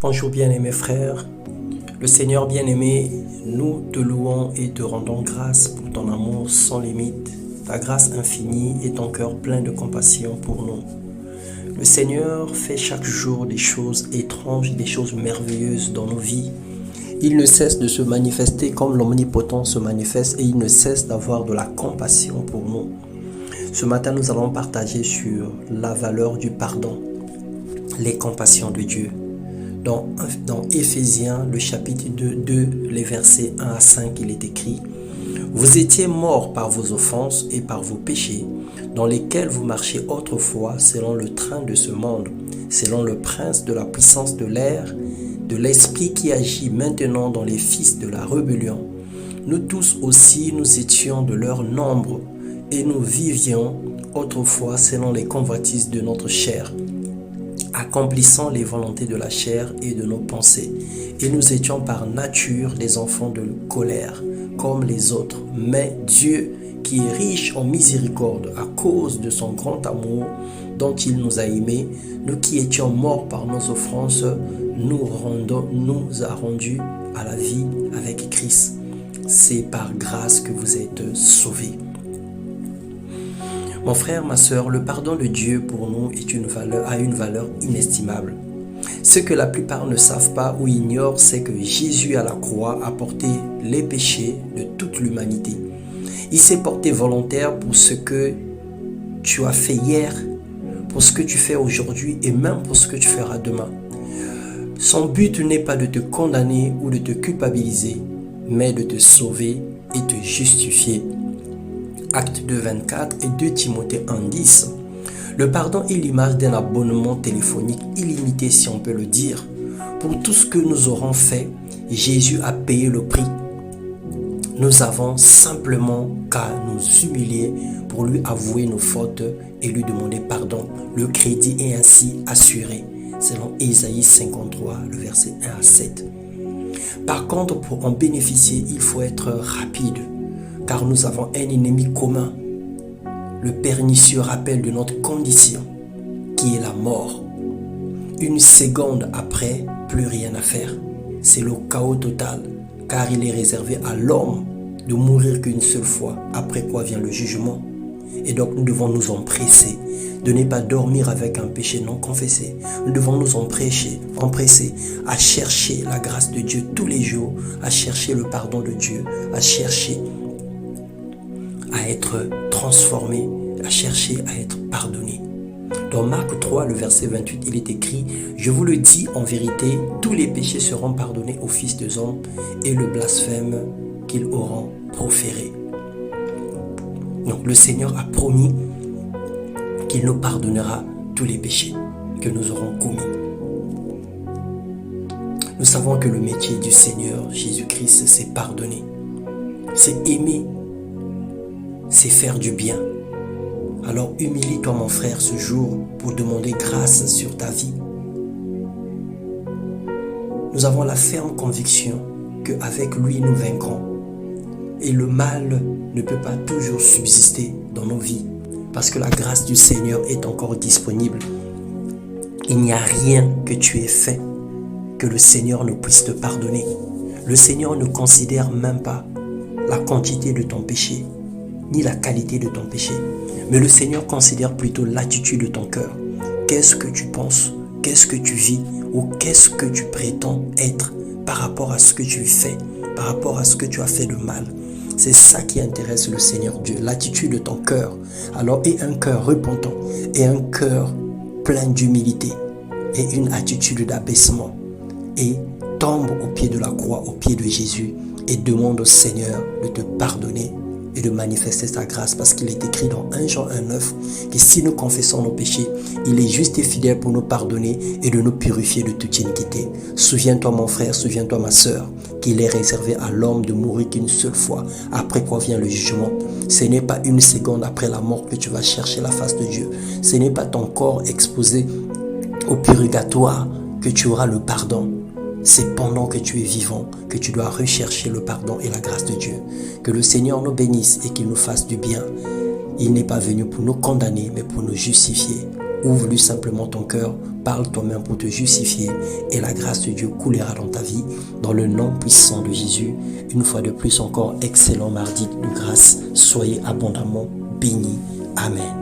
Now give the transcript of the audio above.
Bonjour bien-aimés frères, le Seigneur bien-aimé, nous te louons et te rendons grâce pour ton amour sans limite, ta grâce infinie et ton cœur plein de compassion pour nous. Le Seigneur fait chaque jour des choses étranges, des choses merveilleuses dans nos vies. Il ne cesse de se manifester comme l'Omnipotent se manifeste et il ne cesse d'avoir de la compassion pour nous. Ce matin, nous allons partager sur la valeur du pardon, les compassions de Dieu. Dans Éphésiens, le chapitre 2, les versets 1 à 5, il est écrit « Vous étiez morts par vos offenses et par vos péchés, dans lesquels vous marchiez autrefois selon le train de ce monde, selon le prince de la puissance de l'air, de l'esprit qui agit maintenant dans les fils de la rébellion. Nous tous aussi, nous étions de leur nombre, et nous vivions autrefois selon les convoitises de notre chair, accomplissant les volontés de la chair et de nos pensées. Et nous étions par nature des enfants de colère, comme les autres. Mais Dieu, qui est riche en miséricorde à cause de son grand amour dont il nous a aimés, nous qui étions morts par nos offenses, nous a rendus à la vie avec Christ. C'est par grâce que vous êtes sauvés. Mon frère, ma sœur, le pardon de Dieu pour nous a une valeur inestimable. Ce que la plupart ne savent pas ou ignorent, c'est que Jésus à la croix a porté les péchés de toute l'humanité. Il s'est porté volontaire pour ce que tu as fait hier, pour ce que tu fais aujourd'hui et même pour ce que tu feras demain. Son but n'est pas de te condamner ou de te culpabiliser, mais de te sauver et te justifier. Acte 2, 24 et 2 Timothée 1, 10. Le pardon est l'image d'un abonnement téléphonique illimité, si on peut le dire. Pour tout ce que nous aurons fait, Jésus a payé le prix. Nous avons simplement qu'à nous humilier pour lui avouer nos fautes et lui demander pardon. Le crédit est ainsi assuré, selon Ésaïe 53, le verset 1 à 7. Par contre, pour en bénéficier, il faut être rapide, car nous avons un ennemi commun, le pernicieux rappel de notre condition, qui est la mort. Une seconde après, plus rien à faire. C'est le chaos total, car il est réservé à l'homme de mourir qu'une seule fois, après quoi vient le jugement. Et donc nous devons nous empresser de ne pas dormir avec un péché non confessé. Nous devons nous empresser à chercher la grâce de Dieu tous les jours, à chercher le pardon de Dieu, à chercher à être transformé, à chercher à être pardonné. Dans Marc 3, le verset 28, il est écrit « Je vous le dis en vérité, tous les péchés seront pardonnés aux fils des hommes et le blasphème qu'ils auront proféré. » Donc le Seigneur a promis qu'il nous pardonnera tous les péchés que nous aurons commis. Nous savons que le métier du Seigneur Jésus-Christ, c'est pardonner, c'est aimer, c'est faire du bien. Alors humilie-toi mon frère ce jour pour demander grâce sur ta vie. Nous avons la ferme conviction qu'avec lui nous vaincrons. Et le mal ne peut pas toujours subsister dans nos vies parce que la grâce du Seigneur est encore disponible. Il n'y a rien que tu aies fait que le Seigneur ne puisse te pardonner. Le Seigneur ne considère même pas la quantité de ton péché ni la qualité de ton péché. Mais le Seigneur considère plutôt l'attitude de ton cœur. Qu'est-ce que tu penses? Qu'est-ce que tu vis? Ou qu'est-ce que tu prétends être par rapport à ce que tu fais, par rapport à ce que tu as fait de mal? C'est ça qui intéresse le Seigneur Dieu, l'attitude de ton cœur. Alors, aie un cœur repentant, et un cœur plein d'humilité, et une attitude d'abaissement. Et tombe au pied de la croix, au pied de Jésus, et demande au Seigneur de te pardonner et de manifester sa grâce, parce qu'il est écrit dans 1 Jean 1,9 que si nous confessons nos péchés, il est juste et fidèle pour nous pardonner et de nous purifier de toute iniquité. Souviens-toi mon frère, souviens-toi ma sœur, qu'il est réservé à l'homme de mourir qu'une seule fois, après quoi vient le jugement. Ce n'est pas une seconde après la mort que tu vas chercher la face de Dieu. Ce n'est pas ton corps exposé au purgatoire que tu auras le pardon. C'est pendant que tu es vivant que tu dois rechercher le pardon et la grâce de Dieu. Que le Seigneur nous bénisse et qu'il nous fasse du bien. Il n'est pas venu pour nous condamner, mais pour nous justifier. Ouvre-lui simplement ton cœur, parle toi-même pour te justifier et la grâce de Dieu coulera dans ta vie. Dans le nom puissant de Jésus, une fois de plus encore, excellent mardi de grâce. Soyez abondamment bénis. Amen.